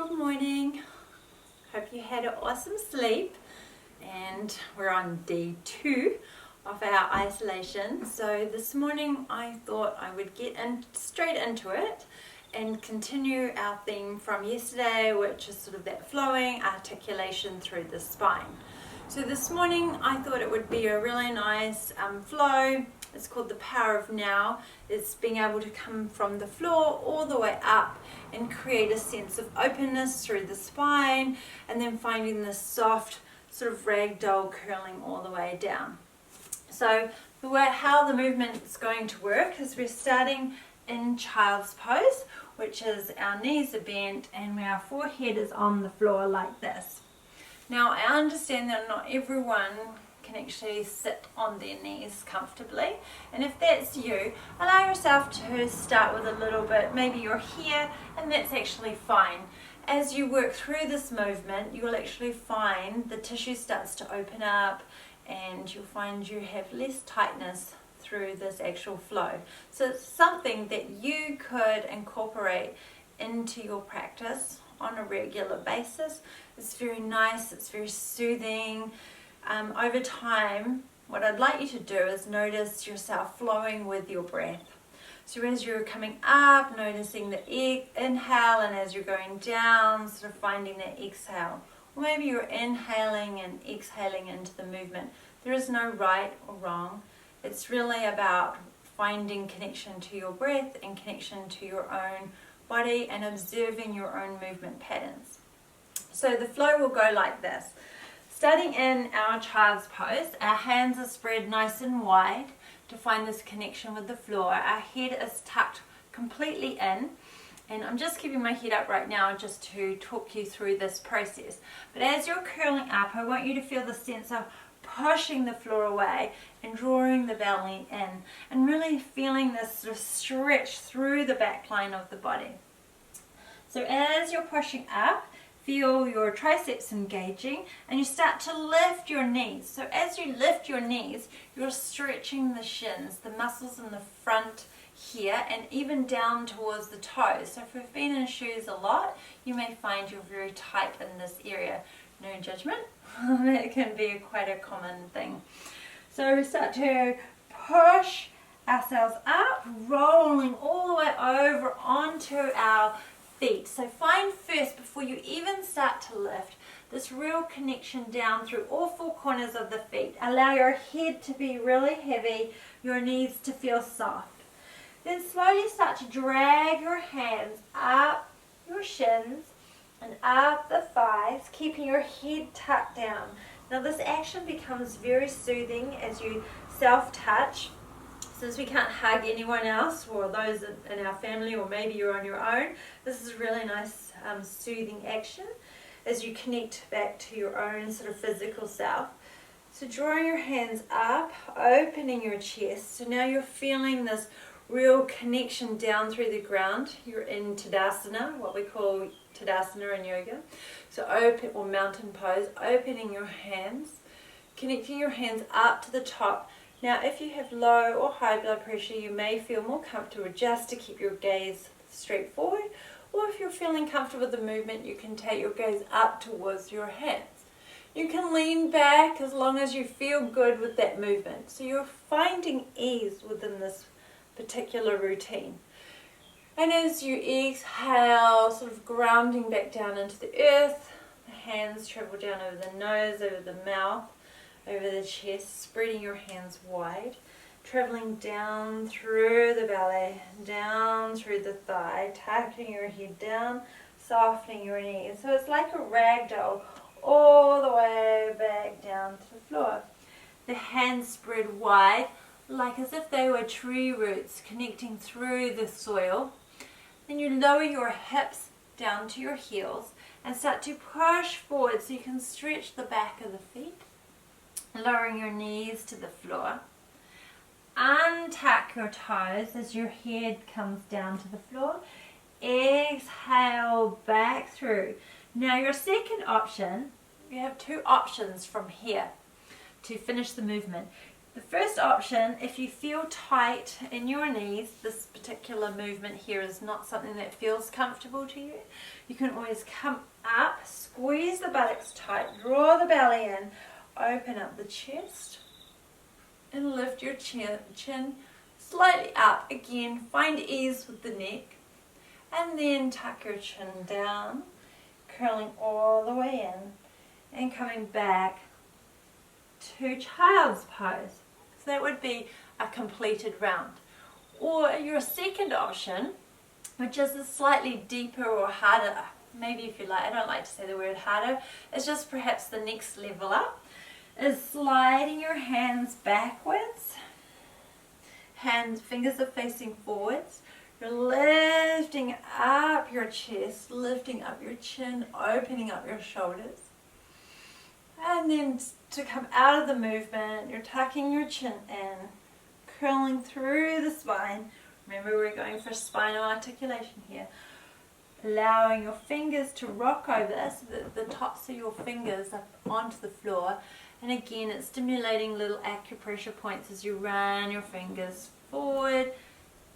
Good morning. Hope you had an awesome sleep, and we're on day 2 of our isolation. So this morning I thought I would get straight into it and continue our theme from yesterday, which is sort of that flowing articulation through the spine. So this morning I thought it would be a really nice flow. It's called the power of now. It's being able to come from the floor all the way up and create a sense of openness through the spine, and then finding this soft sort of ragdoll curling all the way down. So how the movement is going to work is we're starting in child's pose, which is our knees are bent and our forehead is on the floor like this. Now I understand that not everyone can actually sit on their knees comfortably, and if that's you, allow yourself to start with a little bit. Maybe you're here and that's actually fine. As you work through this movement, you'll actually find the tissue starts to open up and you'll find you have less tightness through this actual flow. So it's something that you could incorporate into your practice on a regular basis. It's very nice, it's very soothing. Over time, what I'd like you to do is notice yourself flowing with your breath. So as you're coming up, noticing the inhale, and as you're going down, sort of finding that exhale. Or maybe you're inhaling and exhaling into the movement. There is no right or wrong. It's really about finding connection to your breath and connection to your own body and observing your own movement patterns. So the flow will go like this. Starting in our child's pose, our hands are spread nice and wide to find this connection with the floor. Our head is tucked completely in, and I'm just keeping my head up right now just to talk you through this process. But as you're curling up, I want you to feel the sense of pushing the floor away and drawing the belly in, and really feeling this sort of stretch through the back line of the body. So as you're pushing up, feel your triceps engaging, and you start to lift your knees. So as you lift your knees, you're stretching the shins, the muscles in the front here, and even down towards the toes. So if you've been in shoes a lot, you may find you're very tight in this area. No judgment. It can be quite a common thing. So we start to push ourselves up, rolling all the way over onto our feet. So find first, before you even start to lift, this real connection down through all 4 corners of the feet. Allow your head to be really heavy, your knees to feel soft. Then slowly start to drag your hands up your shins and up the thighs, keeping your head tucked down. Now this action becomes very soothing as you self-touch. Since we can't hug anyone else or those in our family, or maybe you're on your own, this is really nice soothing action as you connect back to your own sort of physical self. So drawing your hands up, opening your chest. So now you're feeling this real connection down through the ground. You're in Tadasana, what we call Tadasana in yoga. So open, or mountain pose, opening your hands, connecting your hands up to the top. Now if you have low or high blood pressure, you may feel more comfortable just to keep your gaze straight forward, or if you're feeling comfortable with the movement, you can take your gaze up towards your hands. You can lean back as long as you feel good with that movement. So you're finding ease within this particular routine. And as you exhale, sort of grounding back down into the earth, the hands travel down over the nose, over the mouth, over the chest, spreading your hands wide, traveling down through the belly, down through the thigh, tucking your head down, softening your knees. So it's like a ragdoll all the way back down to the floor. The hands spread wide, like as if they were tree roots connecting through the soil. Then you lower your hips down to your heels and start to push forward so you can stretch the back of the feet. Lowering your knees to the floor. Untuck your toes as your head comes down to the floor. Exhale back through. Now your second option, you have 2 options from here to finish the movement. The first option, if you feel tight in your knees, this particular movement here is not something that feels comfortable to you, you can always come up, squeeze the buttocks tight, draw the belly in, open up the chest, and lift your chin slightly up. Again, find ease with the neck, and then tuck your chin down, curling all the way in, and coming back to child's pose. So that would be a completed round. Or your second option, which is a slightly deeper or harder, maybe if you like, I don't like to say the word harder, it's just perhaps the next level up, is sliding your hands backwards. Fingers are facing forwards. You're lifting up your chest, lifting up your chin, opening up your shoulders. And then to come out of the movement, you're tucking your chin in, curling through the spine. Remember, we're going for spinal articulation here. Allowing your fingers to rock over so that the tops of your fingers up onto the floor. And again, it's stimulating little acupressure points as you run your fingers forward,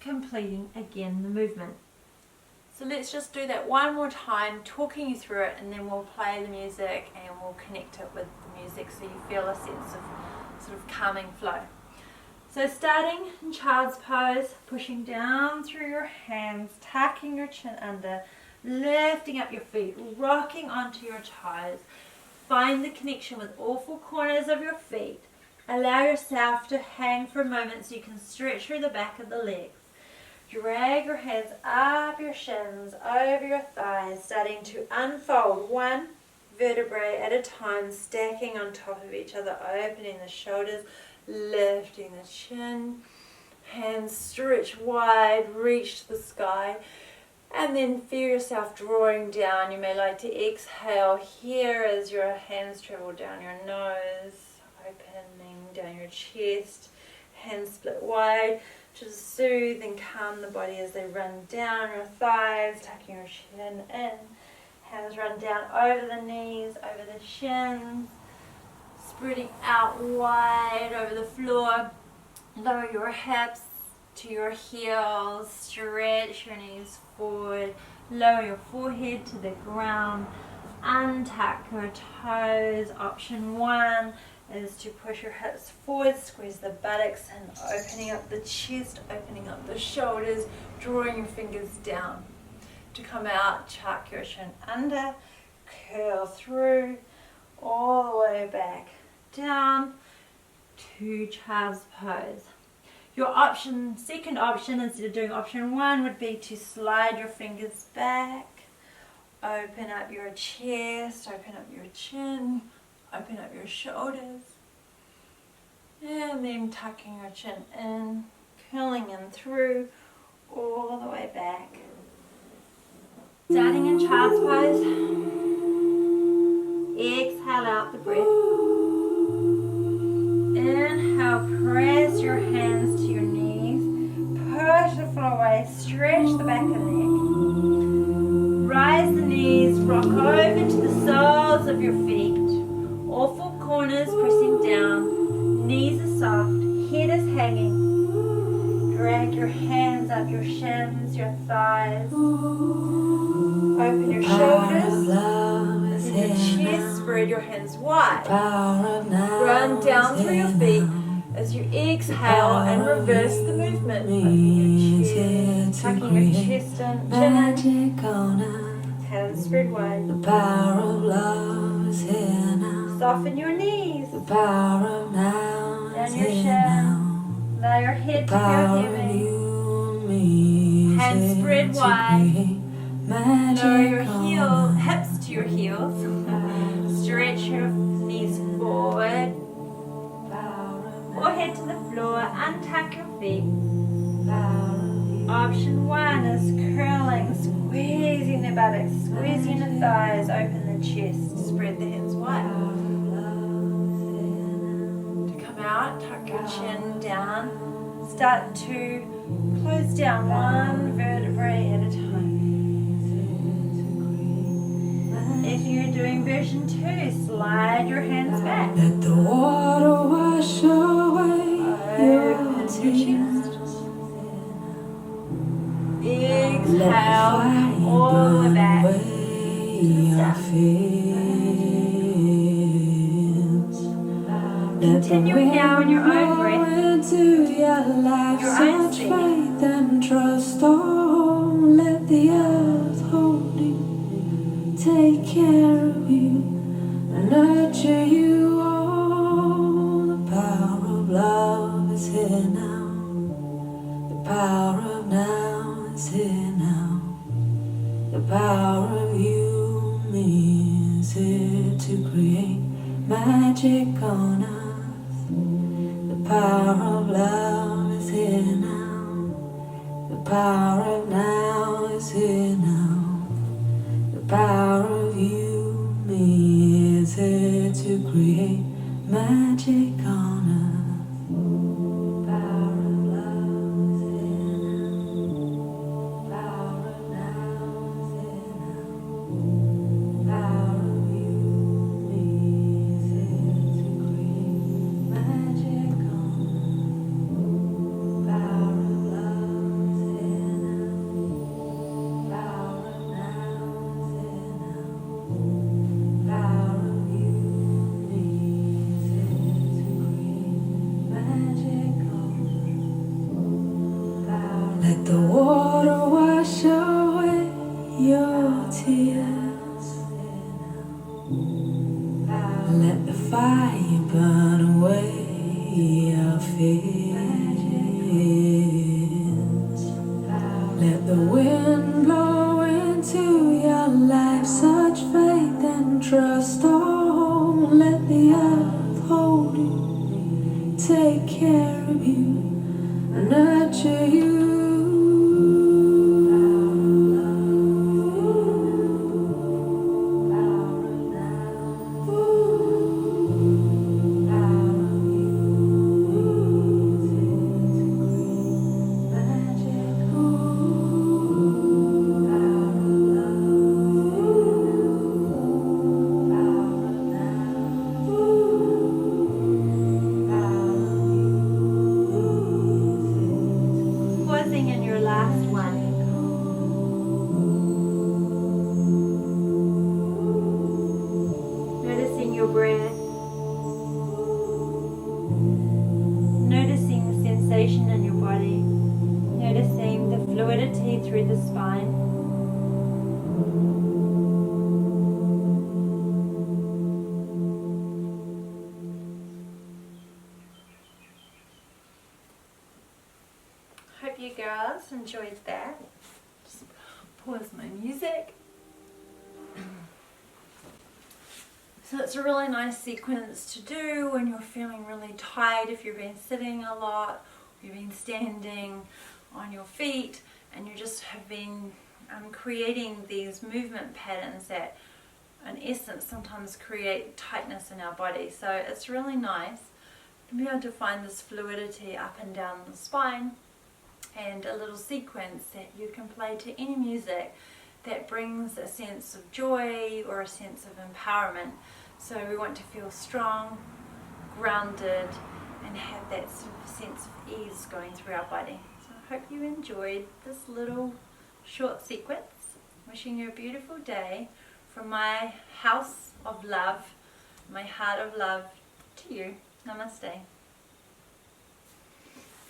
completing again the movement. So let's just do that one more time, talking you through it, and then we'll play the music and we'll connect it with the music so you feel a sense of sort of calming flow. So starting in child's pose, pushing down through your hands, tucking your chin under, lifting up your feet, rocking onto your toes. Find the connection with all four corners of your feet. Allow yourself to hang for a moment so you can stretch through the back of the legs. Drag your hands up your shins, over your thighs, starting to unfold one vertebrae at a time, stacking on top of each other, opening the shoulders, lifting the chin, hands stretch wide, reach to the sky, and then feel yourself drawing down. You may like to exhale here as your hands travel down your nose, opening down your chest, hands split wide. Just soothe and calm the body as they run down your thighs, tucking your chin in. Hands run down over the knees, over the shins, spreading out wide over the floor. Lower your hips to your heels, stretch your knees forward, lower your forehead to the ground, untuck your toes. Option one is to push your hips forward, squeeze the buttocks and opening up the chest, opening up the shoulders, drawing your fingers down. To come out, tuck your chin under, curl through, all the way back down to child's pose. Your second option, instead of doing option one, would be to slide your fingers back, open up your chest, open up your chin, open up your shoulders, and then tucking your chin in, curling in through, all the way back. Starting in child's pose, exhale out the breath. Inhale, press your hands to your knees, push the floor away, stretch the back of the neck. Rise the knees, rock over to the soles of your feet. All four corners pressing down, knees are soft, head is hanging. Drag your hands up your shins, your thighs. Open your shoulders, open your chest, spread your hands wide. Run down through your feet as you exhale and reverse the movement. Open your chest, tucking your chest in, chin in, hands spread wide. The power of love is here now. Soften your knees. The power of now is Down your here chin. now. Allow your head to Power feel of heavy. you and me is Hands here spread to wide. create magic Lower your on us. hips to your heels. Stretch your knees forward. Forehead to the floor. Untuck your feet. Option one is curling, squeezing the buttocks, squeezing the thighs, open the chest, spread the hands wide. To come out, tuck your chin down. Start to close down one vertebrae at a time. If you're doing version 2, slide your hands back. Let the water wash away exhale, come all the way back to the start. Continuing now in your own breath, your own singing. And trust all, let the earth hold you, take care of you, and nurture you all. The power of love is here now. The power of now is here now. The power of you, me, is here to create magic on us. The power of love is here now. The power of now is here now. The power of you, me, is here to create magic on us. The power of love is here now. The power of now is here now. The power of you, me, is here to create magic on us. The power of love is here now. The power of now is here now. The power of you, me, is here to create magic on us. Let the water wash away your tears. Let the fire burn away your fears. Let the wind blow into your life such faith and trust all. Let the earth hold you, take care of you, and nurture you. Pausing in your last one. Noticing your breath. Noticing the sensation in your body. Noticing the fluidity through the spine. Hope you girls enjoyed that. Just pause my music. So it's a really nice sequence to do when you're feeling really tired, if you've been sitting a lot, or you've been standing on your feet, and you just have been creating these movement patterns that in essence sometimes create tightness in our body. So it's really nice to be able to find this fluidity up and down the spine, and a little sequence that you can play to any music that brings a sense of joy or a sense of empowerment. So we want to feel strong, grounded, and have that sort of sense of ease going through our body. So I hope you enjoyed this little short sequence. Wishing you a beautiful day from my house of love, my heart of love to you. Namaste.